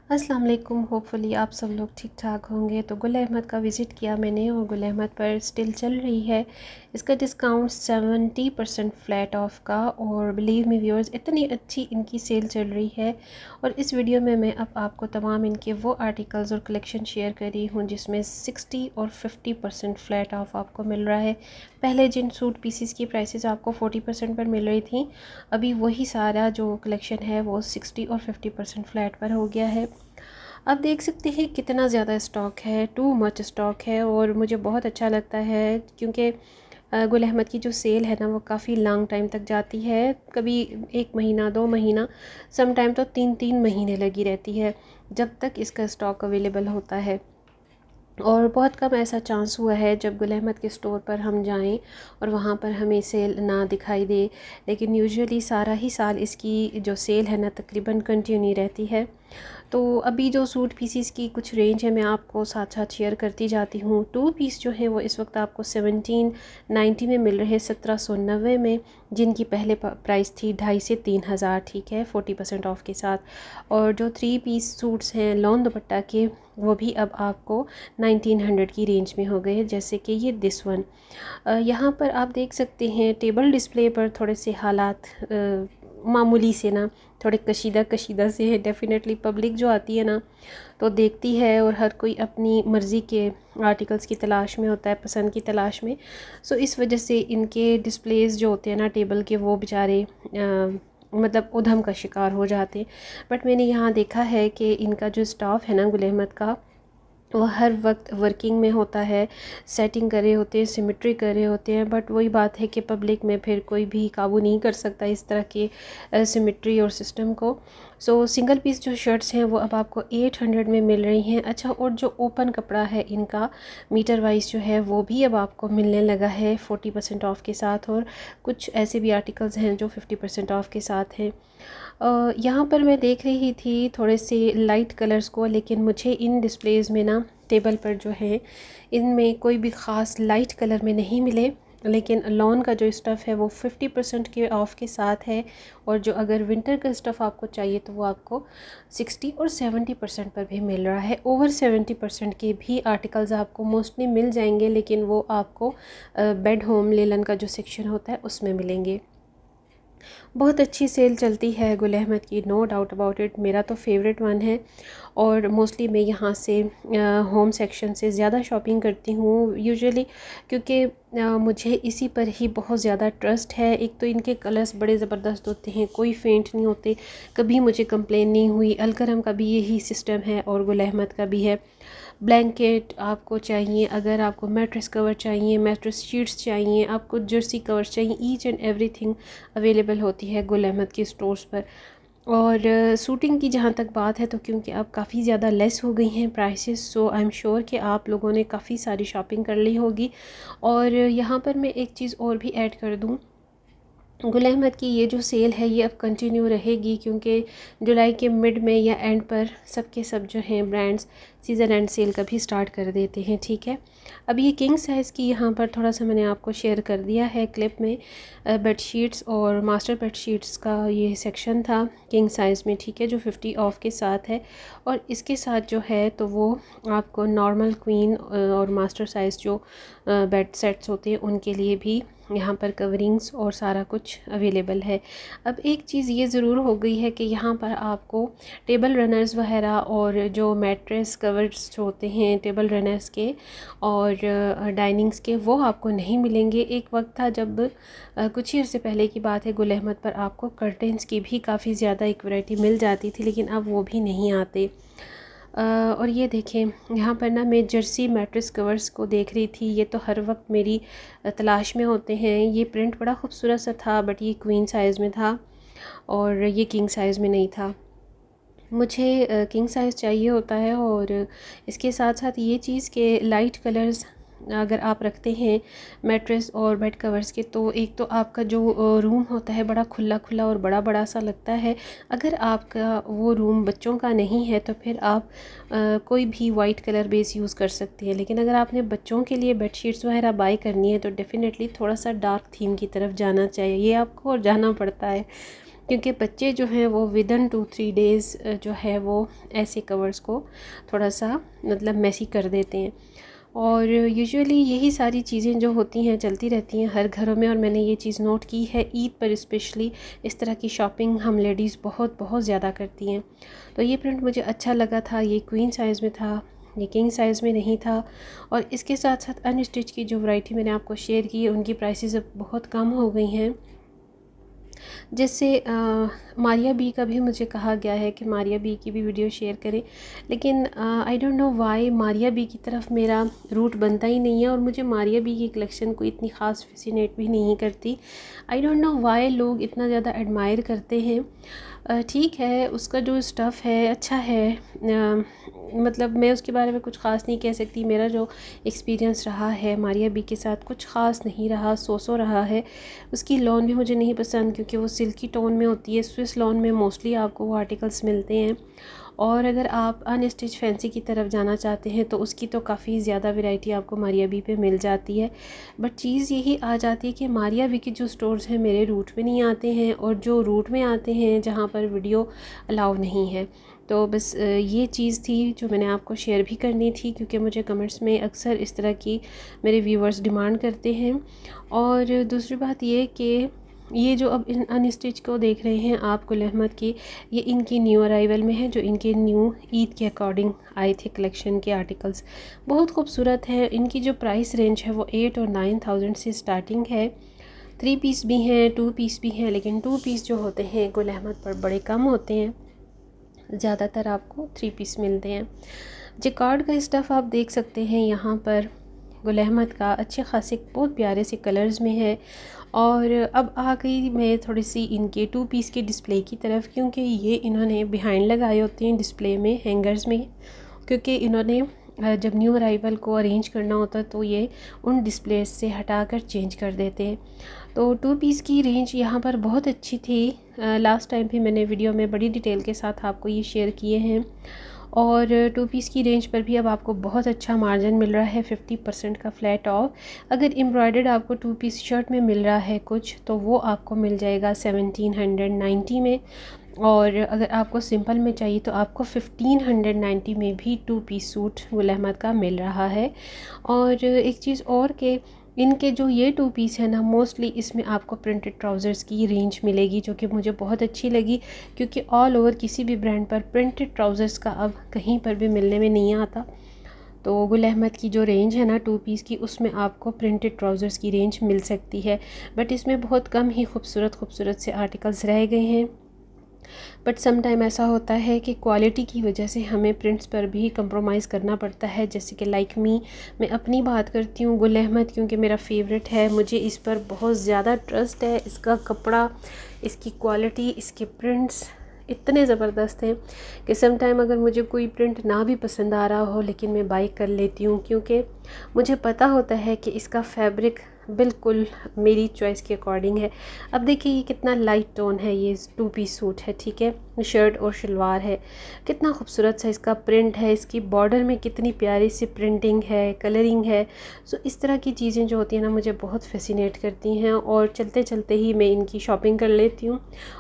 अस्सलाम वालेकुम। होपफुली आप सब लोग ठीक ठाक होंगे। तो गुल अहमद का विज़िट किया मैंने और गुल अहमद पर स्टिल चल रही है इसका डिस्काउंट 70% फ्लैट ऑफ का। और बिलीव मी व्यूअर्स, इतनी अच्छी इनकी सेल चल रही है। और इस वीडियो में मैं अब आपको तमाम इनके वो आर्टिकल्स और कलेक्शन शेयर कर रही हूँ जिसमें 60 और 50% फ्लैट ऑफ आपको मिल रहा है। पहले जिन सूट पीसीस की प्राइसेस आपको 40% पर मिल रही थी, अभी वही सारा जो कलेक्शन है वो 60 और 50% फ्लैट पर हो गया है। आप देख सकते हैं कितना ज़्यादा स्टॉक है, टू मच स्टॉक है। और मुझे बहुत अच्छा लगता है क्योंकि गुल अहमद की जो सेल है ना वो काफ़ी लॉन्ग टाइम तक जाती है। कभी 1 महीना 2 महीना, सम टाइम तो 3-3 महीने लगी रहती है जब तक इसका स्टॉक अवेलेबल होता है। और बहुत कम ऐसा चांस हुआ है जब गुल अहमद के स्टोर पर हम जाएं और वहाँ पर हमें सेल ना दिखाई दे। लेकिन यूजुअली सारा ही साल इसकी जो सेल है ना तकरीबन कंटिन्यू रहती है। तो अभी जो सूट पीसीस की कुछ रेंज है मैं आपको साथ साथ शेयर करती जाती हूँ। 2 पीस जो है वो इस वक्त आपको 1790 में मिल रहे हैं, 1790 में, जिनकी पहले प्राइस थी 2500 से 3000, ठीक है, 40% ऑफ के साथ। और जो 3 पीस सूट्स हैं लॉन दुपट्टा के, वो भी अब आपको 1900 की रेंज में हो गए हैं, जैसे कि ये दिस वन। यहाँ पर आप देख सकते हैं टेबल डिस्प्ले पर थोड़े से हालात मामूली से ना, थोड़े कशीदा कशीदा से है। डेफ़िनेटली पब्लिक जो आती है ना तो देखती है और हर कोई अपनी मर्ज़ी के आर्टिकल्स की तलाश में होता है, पसंद की तलाश में। सो इस वजह से इनके डिस्प्लेस जो होते हैं ना टेबल के, वो बेचारे मतलब उधम का शिकार हो जाते हैं। बट मैंने यहाँ देखा है कि इनका जो स्टाफ है ना गुल अहमद का, वो हर वक्त वर्किंग में होता है, सेटिंग कर रहे होते हैं, सिमेट्री कर रहे होते हैं। बट वही बात है कि पब्लिक में फिर कोई भी काबू नहीं कर सकता इस तरह के सिमेट्री और सिस्टम को। सो सिंगल पीस जो शर्ट्स हैं वो अब आपको 800 में मिल रही हैं। अच्छा, और जो ओपन कपड़ा है इनका मीटर वाइज जो है वो भी अब आपको मिलने लगा है 40% ऑफ के साथ। और कुछ ऐसे भी आर्टिकल्स हैं जो 50% ऑफ के साथ हैं। यहाँ पर मैं देख रही थी थोड़े से लाइट कलर्स को, लेकिन मुझे इन डिस्प्लेज़ में ना टेबल पर जो है इनमें कोई भी ख़ास लाइट कलर में नहीं मिले। लेकिन लॉन का जो स्टफ़ है वो 50% के ऑफ़ के साथ है। और जो अगर विंटर का स्टफ़ आपको चाहिए तो वो आपको 60 और 70% पर भी मिल रहा है। ओवर 70% के भी आर्टिकल्स आपको मोस्टली मिल जाएंगे, लेकिन वो आपको बेड होम लेलन का जो सेक्शन होता है उसमें मिलेंगे। बहुत अच्छी सेल चलती है गुल अहमद की, नो डाउट अबाउट इट। मेरा तो फेवरेट वन है और मोस्टली मैं यहाँ से होम सेक्शन से ज़्यादा शॉपिंग करती हूँ यूजुअली, क्योंकि मुझे इसी पर ही बहुत ज़्यादा ट्रस्ट है। एक तो इनके कलर्स बड़े ज़बरदस्त होते हैं, कोई फेंट नहीं होते, कभी मुझे कंप्लेन नहीं हुई। अलकरम का भी यही सिस्टम है और गुल अहमद का भी है। ब्लैंकेट आपको चाहिए, अगर आपको मैट्रेस कवर चाहिए, मैट्रेस शीट्स चाहिए, आपको जर्सी कवर्स चाहिए, ईच एंड एवरीथिंग अवेलेबल होती है गुल अहमद के स्टोर्स पर। और सूटिंग की जहाँ तक बात है तो क्योंकि अब काफ़ी ज़्यादा लेस हो गई हैं prices, so I am sure कि आप लोगों ने काफ़ी सारी शॉपिंग कर ली होगी। और यहाँ पर मैं एक चीज़ और भी ऐड कर दूँ, गुल अहमद की ये जो सेल है ये अब कंटिन्यू रहेगी, क्योंकि जुलाई के मिड में या एंड पर सब के सब जो हैं ब्रांड्स सीज़न एंड सेल का भी स्टार्ट कर देते हैं, ठीक है। अब ये किंग साइज़ की यहाँ पर थोड़ा सा मैंने आपको शेयर कर दिया है क्लिप में। बेडशीट्स और मास्टर बेडशीट्स का ये सेक्शन था किंग साइज़ में, ठीक है, जो 50 ऑफ के साथ है। और इसके साथ जो है तो वो आपको नॉर्मल क्वीन और मास्टर साइज़ जो बेड सेट्स होते हैं उनके लिए भी यहाँ पर कवरिंग्स और सारा कुछ अवेलेबल है। अब एक चीज़ ये ज़रूर हो गई है कि यहाँ पर आपको टेबल रनर्स वगैरह और जो मैट्रेस कवर्स जो होते हैं टेबल रनर्स के और डाइनिंग्स के, वो आपको नहीं मिलेंगे। एक वक्त था जब कुछ ही अर्से पहले की बात है, गुल अहमद पर आपको कर्टेंस की भी काफ़ी ज़्यादा एक वैरायटी मिल जाती थी, लेकिन अब वो भी नहीं आते। और ये देखें यहाँ पर ना मैं जर्सी मैट्रेस कवर्स को देख रही थी। ये तो हर वक्त मेरी तलाश में होते हैं। ये प्रिंट बड़ा खूबसूरत सा था, बट ये क्वीन साइज़ में था और ये किंग साइज़ में नहीं था। मुझे किंग साइज़ चाहिए होता है। और इसके साथ साथ ये चीज़ के लाइट कलर्स अगर आप रखते हैं मैट्रेस और बेड कवर्स के, तो एक तो आपका जो रूम होता है बड़ा खुला खुला और बड़ा बड़ा सा लगता है। अगर आपका वो रूम बच्चों का नहीं है तो फिर आप कोई भी वाइट कलर बेस यूज़ कर सकते हैं। लेकिन अगर आपने बच्चों के लिए बेडशीट्स वगैरह बाय करनी है तो डेफ़िनेटली थोड़ा सा डार्क थीम की तरफ जाना चाहिए आपको, और जाना पड़ता है। क्योंकि बच्चे जो हैं वो विदन 2-3 डेज़ जो है वो ऐसे कवर्स को थोड़ा सा मतलब मैसी कर देते हैं। और यूजुअली यही सारी चीज़ें जो होती हैं चलती रहती हैं हर घरों में, और मैंने ये चीज़ नोट की है ईद पर स्पेशली इस तरह की शॉपिंग हम लेडीज़ बहुत बहुत ज़्यादा करती हैं। तो ये प्रिंट मुझे अच्छा लगा था, ये क्वीन साइज़ में था, ये किंग साइज़ में नहीं था। और इसके साथ साथ अनस्टिच की जो वैरायटी मैंने आपको शेयर की है उनकी प्राइसेस अब बहुत कम हो गई हैं। जैसे मारिया बी का भी मुझे कहा गया है कि मारिया बी की भी वीडियो शेयर करें, लेकिन I don't know why Maria B की तरफ मेरा रूट बनता ही नहीं है, और मुझे मारिया बी की कलेक्शन को इतनी ख़ास फैसिनेट भी नहीं करती। आई डोंट नो वाई लोग इतना ज़्यादा एडमायर करते हैं। ठीक है, उसका जो स्टफ़ है अच्छा है, मतलब मैं उसके बारे में कुछ ख़ास नहीं कह सकती। मेरा जो एक्सपीरियंस रहा है मारिया बी के साथ कुछ ख़ास नहीं रहा, सो रहा है। उसकी लॉन भी मुझे नहीं पसंद क्योंकि वो सिल्की टोन में होती है। स्विस लॉन में मोस्टली आपको वो आर्टिकल्स मिलते हैं। और अगर आप अनस्टिच फैंसी की तरफ जाना चाहते हैं तो उसकी तो काफ़ी ज़्यादा वैरायटी आपको मारिया बी पे मिल जाती है। बट चीज़ यही आ जाती है कि मारिया बी के जो स्टोर्स हैं मेरे रूट में नहीं आते हैं, और जो रूट में आते हैं जहाँ पर वीडियो अलाउ नहीं है। तो बस ये चीज़ थी जो मैंने आपको शेयर भी करनी थी, क्योंकि मुझे कमेंट्स में अक्सर इस तरह की मेरे व्यूवर्स डिमांड करते हैं। और दूसरी बात ये कि ये जो अब इन अनस्टिच को देख रहे हैं आप गुल अहमद की, ये इनकी न्यू अराइवल में है, जो इनके न्यू ईद के अकॉर्डिंग आए थे कलेक्शन के आर्टिकल्स। बहुत खूबसूरत है। इनकी जो प्राइस रेंज है वो 8 और 9,000 से स्टार्टिंग है। 3 पीस भी हैं, 2 पीस भी हैं, लेकिन 2 पीस जो होते हैं गुल अहमद पर बड़े कम होते हैं, ज़्यादातर आपको 3 पीस मिलते हैं। जिकार्ड का स्टफ़ आप देख सकते हैं यहाँ पर गुल अहमद का अच्छे खासे बहुत प्यारे से कलर्स में है। और अब आ गई मैं थोड़ी सी इनके 2 पीस के डिस्प्ले की तरफ, क्योंकि ये इन्होंने बिहाइंड लगाए होते हैं डिस्प्ले में, हैंगर्स में, क्योंकि इन्होंने जब न्यू अराइवल को अरेंज करना होता तो ये उन डिस्प्ले से हटाकर चेंज कर देते हैं। तो 2 पीस की रेंज यहाँ पर बहुत अच्छी थी। लास्ट टाइम भी मैंने वीडियो में बड़ी डिटेल के साथ आपको ये शेयर किए हैं। और 2 पीस की रेंज पर भी अब आपको बहुत अच्छा मार्जिन मिल रहा है, 50% का फ्लैट ऑफ। अगर एम्ब्रॉयडर्ड आपको 2 पीस शर्ट में मिल रहा है कुछ, तो वो आपको मिल जाएगा 1790 में। और अगर आपको सिंपल में चाहिए तो आपको 1590 में भी 2 पीस सूट गुल अहमद का मिल रहा है। और एक चीज़ और कि इनके जो ये 2 पीस है ना, मोस्टली इसमें आपको प्रिंटेड ट्राउज़र्स की रेंज मिलेगी, जो कि मुझे बहुत अच्छी लगी, क्योंकि ऑल ओवर किसी भी ब्रांड पर प्रिंटेड ट्राउज़र्स का अब कहीं पर भी मिलने में नहीं आता। तो गुल अहमद की जो रेंज है ना 2 पीस की, उसमें आपको प्रिंटेड ट्राउज़र्स की रेंज मिल सकती है। बट इसमें बहुत कम ही खूबसूरत से आर्टिकल्स रह गए हैं। बट सम टाइम ऐसा होता है कि क्वालिटी की वजह से हमें प्रिंट्स पर भी कंप्रोमाइज़ करना पड़ता है। जैसे कि लाइक मी, मैं अपनी बात करती हूँ, गुल अहमद क्योंकि मेरा फेवरेट है, मुझे इस पर बहुत ज़्यादा ट्रस्ट है। इसका कपड़ा, इसकी क्वालिटी, इसके प्रिंट्स इतने ज़बरदस्त हैं कि सम टाइम अगर मुझे कोई प्रिंट ना भी पसंद आ रहा हो, लेकिन मैं बाई कर लेती हूँ, क्योंकि मुझे पता होता है कि इसका फैब्रिक बिल्कुल मेरी चॉइस के अकॉर्डिंग है। अब देखिए ये कितना लाइट टोन है, ये 2 पीस सूट है, ठीक है, शर्ट और शलवार है, कितना खूबसूरत सा इसका प्रिंट है, इसकी बॉर्डर में कितनी प्यारी सी प्रिंटिंग है, कलरिंग है। सो इस तरह की चीज़ें जो होती हैं ना मुझे बहुत फैसिनेट करती हैं, और चलते चलते ही मैं इनकी शॉपिंग कर लेती हूँ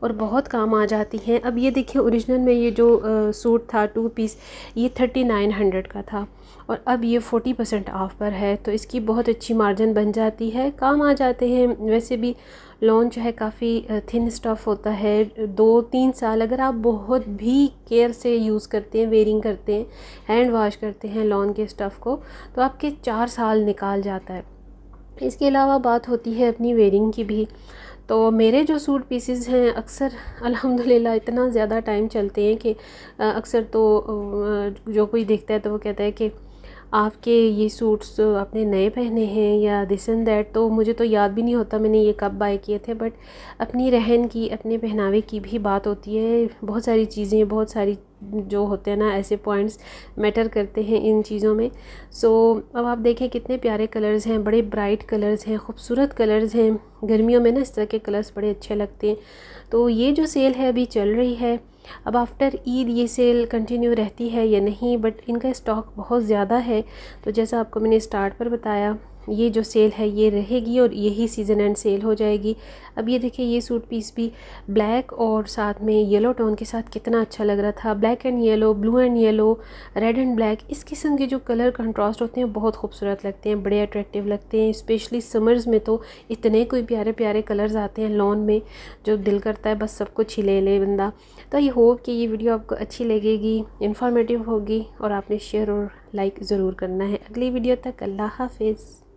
और बहुत काम आ जाती हैं। अब ये देखिए ओरिजिनल में ये जो सूट था 2 पीस, ये 3900 का था, और अब ये 40% ऑफ पर है, तो इसकी बहुत अच्छी मार्जिन बन जाती है, काम आ जाते हैं। वैसे भी लॉन जो है काफ़ी थिन स्टफ़ होता है, 2-3 साल अगर आप बहुत भी केयर से यूज़ करते हैं, वेयरिंग करते हैं, हैंड वॉश करते हैं लॉन के स्टफ़ को, तो आपके 4 साल निकाल जाता है। इसके अलावा बात होती है अपनी वेयरिंग की भी। तो मेरे जो सूट पीसेस हैं अक्सर अल्हम्दुलिल्लाह इतना ज़्यादा टाइम चलते हैं कि अक्सर तो जो कोई देखता है तो वो कहता है कि आपके ये सूट्स आपने नए पहने हैं या दिस एंड दैट। तो मुझे तो याद भी नहीं होता मैंने ये कब बाय किए थे, बट अपनी रहन की, अपने पहनावे की भी बात होती है। बहुत सारी चीज़ें, बहुत सारी जो होते हैं ना ऐसे पॉइंट्स मैटर करते हैं इन चीज़ों में। सो अब आप देखें कितने प्यारे कलर्स हैं, बड़े ब्राइट कलर्स हैं, खूबसूरत कलर्स हैं। गर्मियों में ना इस तरह के कलर्स बड़े अच्छे लगते हैं। तो ये जो सेल है अभी चल रही है, अब आफ्टर ईद ये सेल कंटिन्यू रहती है या नहीं, बट इनका स्टॉक बहुत ज़्यादा है। तो जैसा आपको मैंने स्टार्ट पर बताया ये जो सेल है ये रहेगी और यही सीज़न एंड सेल हो जाएगी। अब ये देखिए ये सूट पीस भी ब्लैक और साथ में येलो टोन के साथ कितना अच्छा लग रहा था। Black and yellow, blue and yellow, red and black, इस किस्म के जो कलर कंट्रास्ट होते हैं बहुत खूबसूरत लगते हैं, बड़े अट्रैक्टिव लगते हैं। स्पेशली समर्स में तो इतने कोई प्यारे प्यारे कलर्स आते हैं लॉन में, जो दिल करता है बस सब कुछ ही ले ले बंदा। तो आई होप कि ये वीडियो आपको अच्छी लगेगी, इन्फॉर्मेटिव होगी और आपने शेयर और लाइक ज़रूर करना है। अगली वीडियो तक अल्लाह हाफिज़।